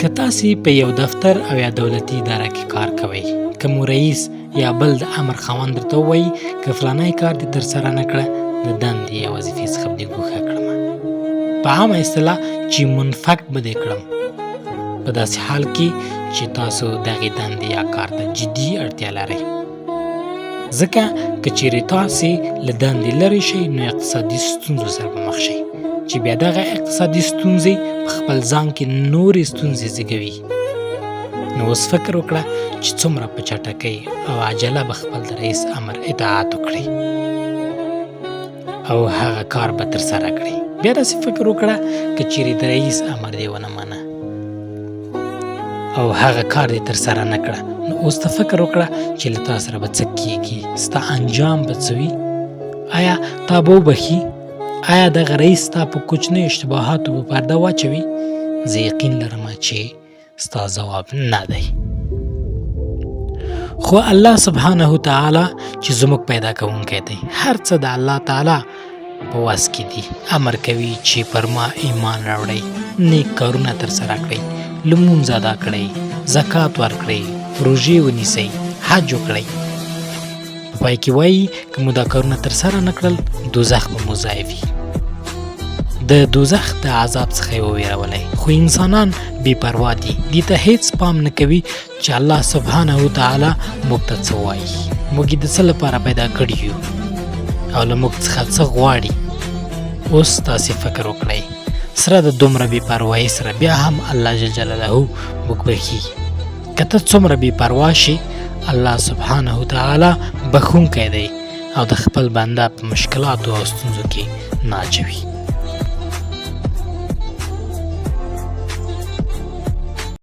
که تاسې په یو دفتر او یا دولتي اداره کې کار کوئ، که مو رئیس یا بل د امر خاوند درته ووایي که فلانی کار دې ترسره نه کړه، د دندې یا وظیفې څخه به دې ګوښه کړمه، په عامه اصطلاح چې منفک به دې کړم، په داسې حال کې چې تاسو دغې دندې یا کار ته جدي اړتیا لرئ. ځکه که چیرې تاسې له دندې لرې شئ نو اقتصادي ستونزو سره به مخ شئ، چې بیا دغه اقتصادي ستونزې په خپل ځان کې نورې ستونزې زېږوي. نو اوس فکر وکړه چې څومره په چټکۍ او عجله به خپل د رئیس امر اطاعت وکړئ او هغه کار به ترسره کړئ. بیا داسې فکر وکړه که چیرې د رئیس امر دې ونه منه او هغه کار دې ترسره نه کړه، نو اوس ته فکر وکړه چې له تا سره به څه کېږي، ستا انجام به څه وي. آیا تا به وبخي؟ آیا دغه رئیس ستا په کوچنیو اشتباهاتو به پرده واچوي؟ زه یقین لرم چې ستا ځواب نه دی. خو الله سبحانه تعالی چې زموږ پیدا کوونکی دی، هر څه د الله تعالی په وس کې دي. امر کوي چې پر ما ایمان راوړئ، نیک کارونه ترسره کړئ، لمونځ ادا کړئ، زکات ورکړئ، روژې ونیسئ، حج وکړئ. په پای کې وایي که مو دا کارونه ترسره نه کړل دوزخ به مو ځای وي. د دوزخ د عذاب څخه یې وویرولئ. خو انسانان بې پروا دي، دې ته هیڅ پام نه کوي چې الله سبحانه تعالی موږ ته څه وایي، موږ یې د څه لپاره پیدا کړي یو او له موږ څخه څه غواړي. اوس تاسې فکر وکړئ، سره د دومره بې پروایۍ سره بیا هم الله جل جلاله موږ بخي. که ته څومره بې پروا شي، الله سبحانه تعالی بخښونکی دی او د خپل بنده په مشکلاتو او ستونزو کې نه اچوي.